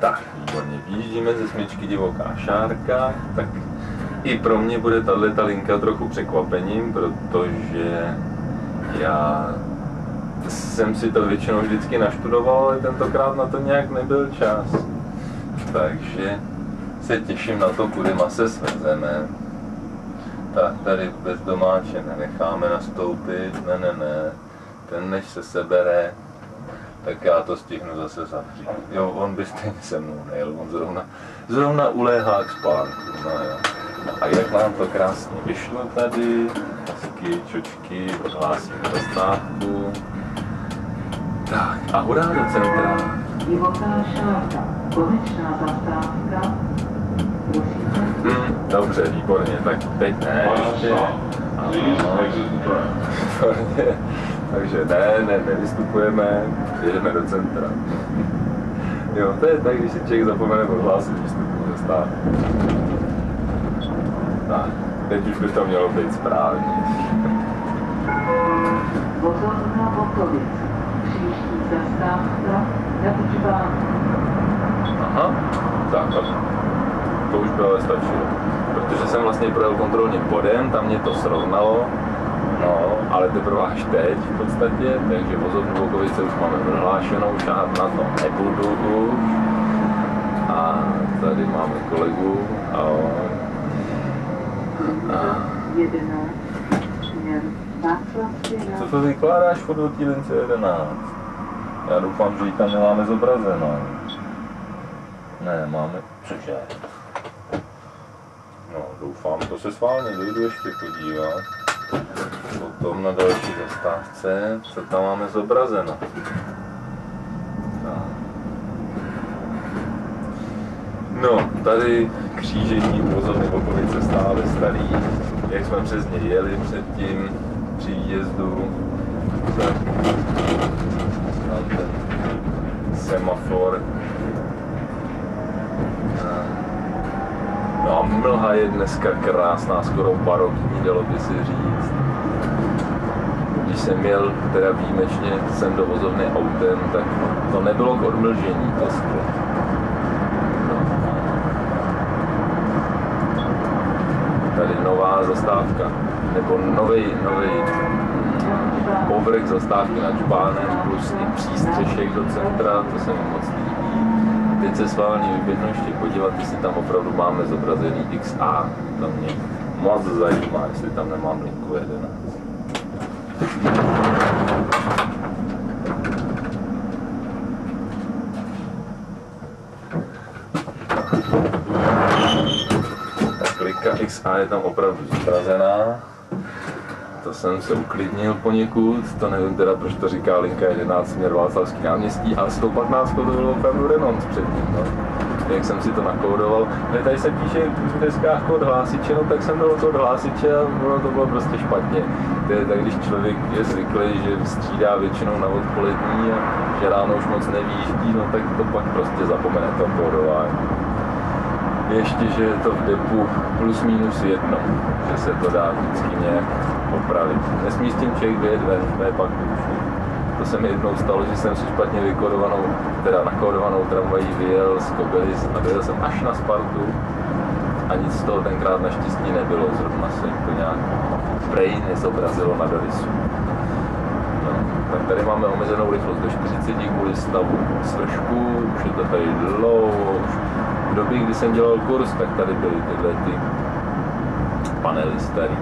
Tak, výborně. Výjíždíme ze smyčky Divoká šárka, tak i pro mě bude tato linka trochu překvapením, protože já jsem si to většinou vždycky naštudoval, ale tentokrát na to nějak nebyl čas. Takže se těším na to, kudy se svezeme. Tak tady bez domáče nenecháme nastoupit, ne. Ten než se sebere, tak já to stihnu zase zavřít. Jo, on by stejně se mnou nejel, on zrovna uléhá k spánku, no jo. A jak nám to krásně vyšlo tady, hezky, čočky, odhlásíme zastávku. Tak, a hurá do centra. Divoká šárka, konečná zastávka. Dobře, výborně, tak teď ne ještě. Takže ne, nevystupujeme, jedeme do centra. Jo, to je tak, když si člověk zapomene odhlásit výstupu ze státu. Tak, teď už by to mělo být správně. Pozor na Bokovic. Příští zastávka Jatřbán. Aha, tak to už by ale stačilo. Protože jsem vlastně projel kontrolním bodem, tam mě to srovnalo. No, ale teprve až teď v podstatě, takže vozovnu Bokovice už máme prohlášenou, šáhat na to nebudu už. A tady máme kolegu, ahoj. Co to vykládáš furt do té lince 11? Já doufám, že ji tam nemáme zobrazenou. Ne, máme, cože? No, doufám, to se schválně dojdu ještě podívat. Potom na další zastávce, co tam máme zobrazeno. No, tady křížení vozovny Bokovice stále starý. Jak jsme přes něj jeli předtím při výjezdu, tak tam ten semafor. No a mlha je dneska krásná, skoro barokní, dalo by si říct. Když jsem jel teda výjimečně sem do vozovny autem, tak to nebylo k odmlžení to sklo. Tady nová zastávka, nebo nový povrch zastávky nad Žbánem plus i přístřešek do centra, to se mi moc líbí. Teď se schválně vyběhnu ještě podívat, jestli tam opravdu máme zobrazený XA. To mě moc zajímá, jestli tam nemám linku 11. Tak linka XA je tam opravdu zobrazená. To jsem se uklidnil poněkud, to nevím teda, proč to říká linka 11 směr Václavský náměstí, ale s tou 15 to bylo opravdu Renault předtím, no. Jak jsem si to nakódoval. Tady se píše v deskách kód hlásiče, no tak jsem dal kód hlásiče a ono to bylo prostě špatně. To je tak, když člověk je zvyklý, že střídá většinou na odpolední a že ráno už moc nevýjíždí, no tak to pak prostě zapomene to kódování. Ještě, že je to v depu plus minus jedno, že se to dá vždycky nějak opravit. Nesmí s tím člověk vyjet ven, to je pak dušu. To se mi jednou stalo, že jsem si špatně nakódovanou tramvají vyjel z Kobylis a dojel jsem až na Spartu a nic z toho tenkrát naštěstí nebylo, zrovna se jim to nějak brain nezobrazilo na dorisu. No, tak tady máme omezenou rychlost do 40 kvůli stavu svršku, už je to tady dlouho, v době, kdy jsem dělal kurz, tak tady byly tyhle ty panely starý.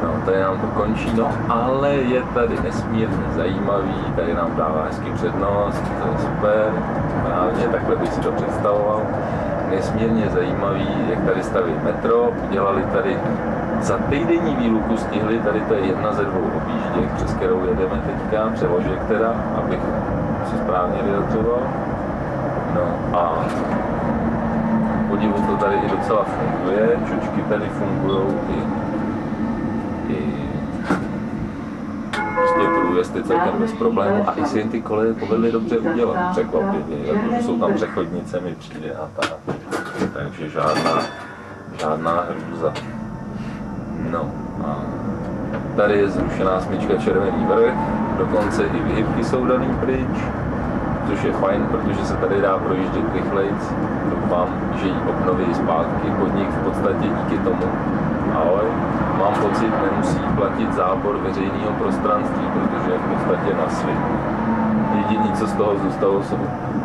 No, tady nám to končí, no, ale je tady nesmírně zajímavý, tady nám dává hezký přednost, to je super, právě takhle bych si to představoval. Nesmírně zajímavý, jak tady staví metro, udělali tady za týdenní výluku stihli, tady to je jedna ze dvou objížděk, přes kterou jedeme teďka, přeložek teda, abych se správně vyjadřoval. No a podivu to tady i docela funguje, čočky tady fungují i prostě průjezd je celkem bez problémů a i si jen ty koleje povedli dobře udělat, překvapivě, protože jsou tam přechodnice, mi přijde a tak, takže žádná hrůza. No a tady je zrušená smyčka Červený vrch, dokonce i vyhybky jsou daný pryč, což je fajn, protože se tady dá projíždět rychlejc. Doufám, že ji obnoví zpátky, podnik v podstatě díky tomu, ale mám pocit, nemusí platit zábor veřejného prostranství, protože je v podstatě na svým. Jediné, co z toho zůstalo, jsou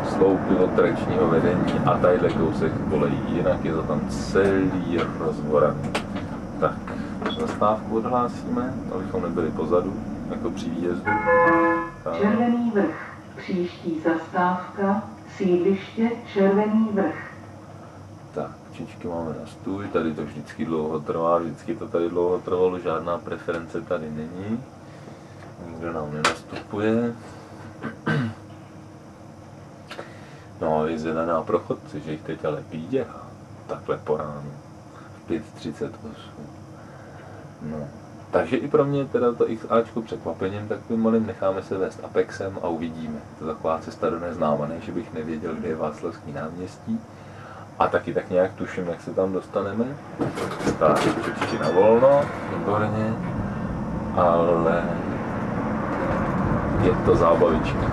sloupy od trakčního vedení a tadyhle kousek kolejí, jinak je to tam celý rozvoraný. Tak, zastávku odhlásíme, abychom nebyli pozadu, jako při výjezdu. Červený vrch. Příští zastávka, sídliště Červený vrch. Tak, čičky máme na stůj, tady to vždycky dlouho trvá, vždycky to tady dlouho trvalo, žádná preference tady není. Nikdo nám nenastupuje. No, je zelená pro chodci, že jich teď ale pídě, takhle po ránu, v 5:38. No, takže i pro mě teda to XAčko překvapením takovým malým necháme se vést Apexem a uvidíme. To je taková cesta do neznáma, ne, že bych nevěděl, kde je Václavský náměstí. A taky tak nějak tuším, jak se tam dostaneme. Tak, čočky na volno, výborně, ale je to zábavička.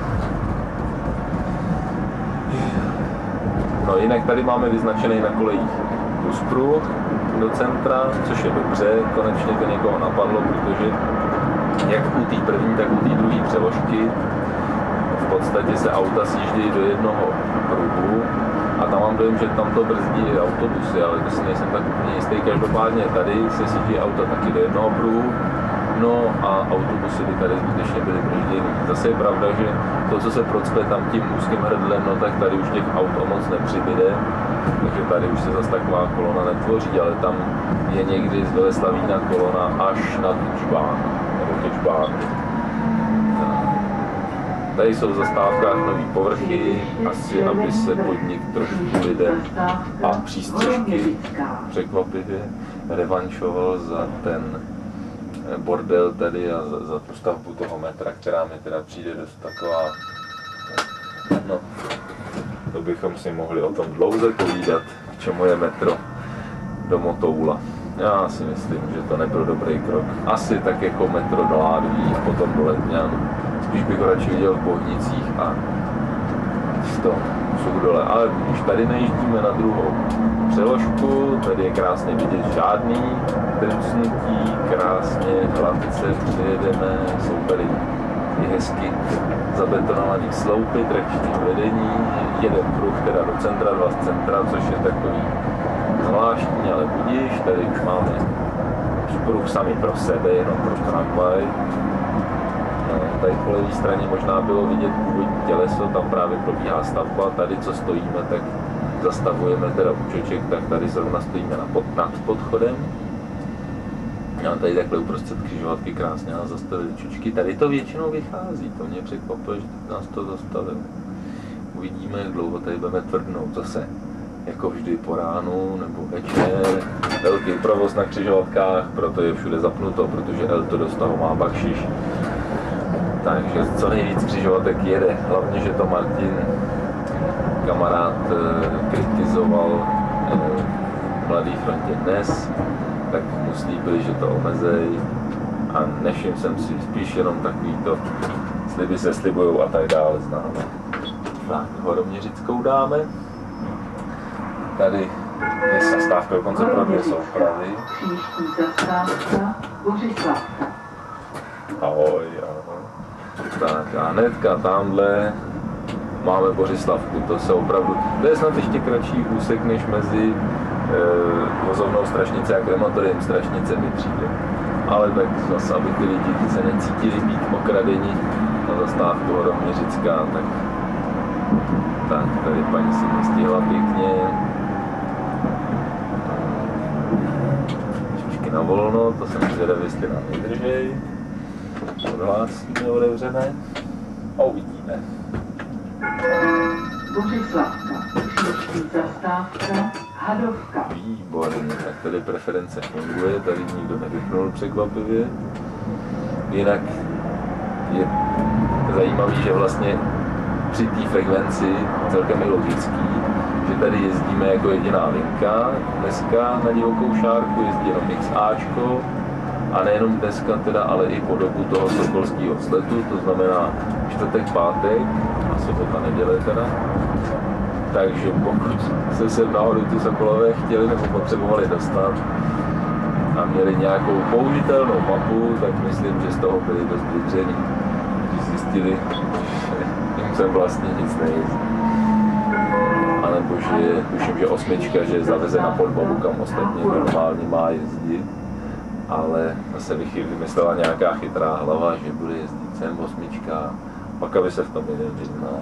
No jinak tady máme vyznačený na kolejích pluspruh do centra, což je dobře, konečně to někoho napadlo, protože jak u té první, tak u té druhé přeložky v podstatě se auta sjíždějí do jednoho pruhu a tam mám dojem, že tam to brzdí i autobusy, ale to si nejsem tak úplně jistý. Každopádně tady se sjíždí auta taky do jednoho pruhu, no a autobusy by tady skutečně byly brzděny. Zase je pravda, že to, co se procpe tam tím úzkým hrdlem, no tak tady už těch aut moc nepřibyde, takže tady už se zase taková kolona netvoří, ale tam je někdy z Veleslavína kolona až na Tučbán, nebo Tučbán. Tady jsou v zastávkách nový povrchy, asi aby se podnik trošku lidem a přístřežky překvapivě revanšoval za ten bordel tady a za tu stavbu toho metra, která mi teda přijde dost taková, no, to bychom si mohli o tom dlouze povídat, k čemu je metro do Motoula. Já si myslím, že to nebyl dobrý krok. Asi tak jako metro do Ládví, potom do Letňan. Spíš bych ho radši viděl v Bohnicích a v tom Soudole. Ale když tady nejíždíme na druhou přeložku, tady je krásně vidět žádný drcnutí, krásně hladce přijedeme, jsou tady i hezky zabetonovaný sloupy, trakční vedení, jeden pruh teda do centra, dva z centra, což je takový zvláštní, ale budíš, tady už máme pruh sami pro sebe, jenom pro tramvaj. Tady po levé straně možná bylo vidět původní těleso, tam právě probíhá stavba, tady co stojíme, tak zastavujeme teda u čoček, tak tady zrovna stojíme nad podchodem. A tady takhle uprostřed křižovatky krásně nás zastavili čočky, tady to většinou vychází, to mě překvapilo, že nás to zastavilo. Uvidíme, jak dlouho tady budeme tvrdnout zase, jako vždy po ránu nebo večer. Velký provoz na křižovatkách, proto je všude zapnuto, protože El to do toho má bakšiš. Takže co nejvíc křižovatek jede, hlavně, že to Martin, kamarád, kritizoval v Mladé frontě dnes, tak mu slíbili, že to omezej a nevšiml jsem si, spíš jenom takovýto sliby se slibujou a tak dále známe. Tak, Horoměřickou dáme. Tady je zastávka, dokonce pro dvě soupravy. Příští zastávka Bořislavka. Ahoj, ahoj. Tak a hnedka tamhle máme Bořislavku, to se opravdu, to je snad ještě kratší úsek než mezi vozovnou Strašnice a krematoriem Strašnice mi přijde. Ale tak zase, aby ty lidi se necítili být okradeni na zastávku Horoměřická, tak tady paní si nestihla pěkně. Čočky na volno, to jsem zvědav, jestli nám vydržej. Odhlásíme otevřené a uvidíme. Bořislavka, příští zastávka Hadovka. Výborně, tak tady preference funguje, tady nikdo nevypnul překvapivě. Jinak je zajímavý, že vlastně při té frekvenci celkem je logický, že tady jezdíme jako jediná linka. Dneska na divokou šárku jezdí jenom XAčko A nejenom dneska teda, ale i po dobu toho sokolského vzletu, to znamená čtvrtek, pátek a sobota, neděle teda. Takže pokud se sem náhodou ty sokolové chtěli nebo potřebovali dostat a měli nějakou použitelnou mapu, tak myslím, že z toho byli dost vydření. Když zjistili, že jim sem vlastně nic nejezdí. A nebo že tuším, že osmička, že je zavezena pod babu, kam ostatně normálně má jezdit. Ale zase vymyslela nějaká chytrá hlava, že bude jezdit sem osmička, pak aby se v tom jeden vyznal.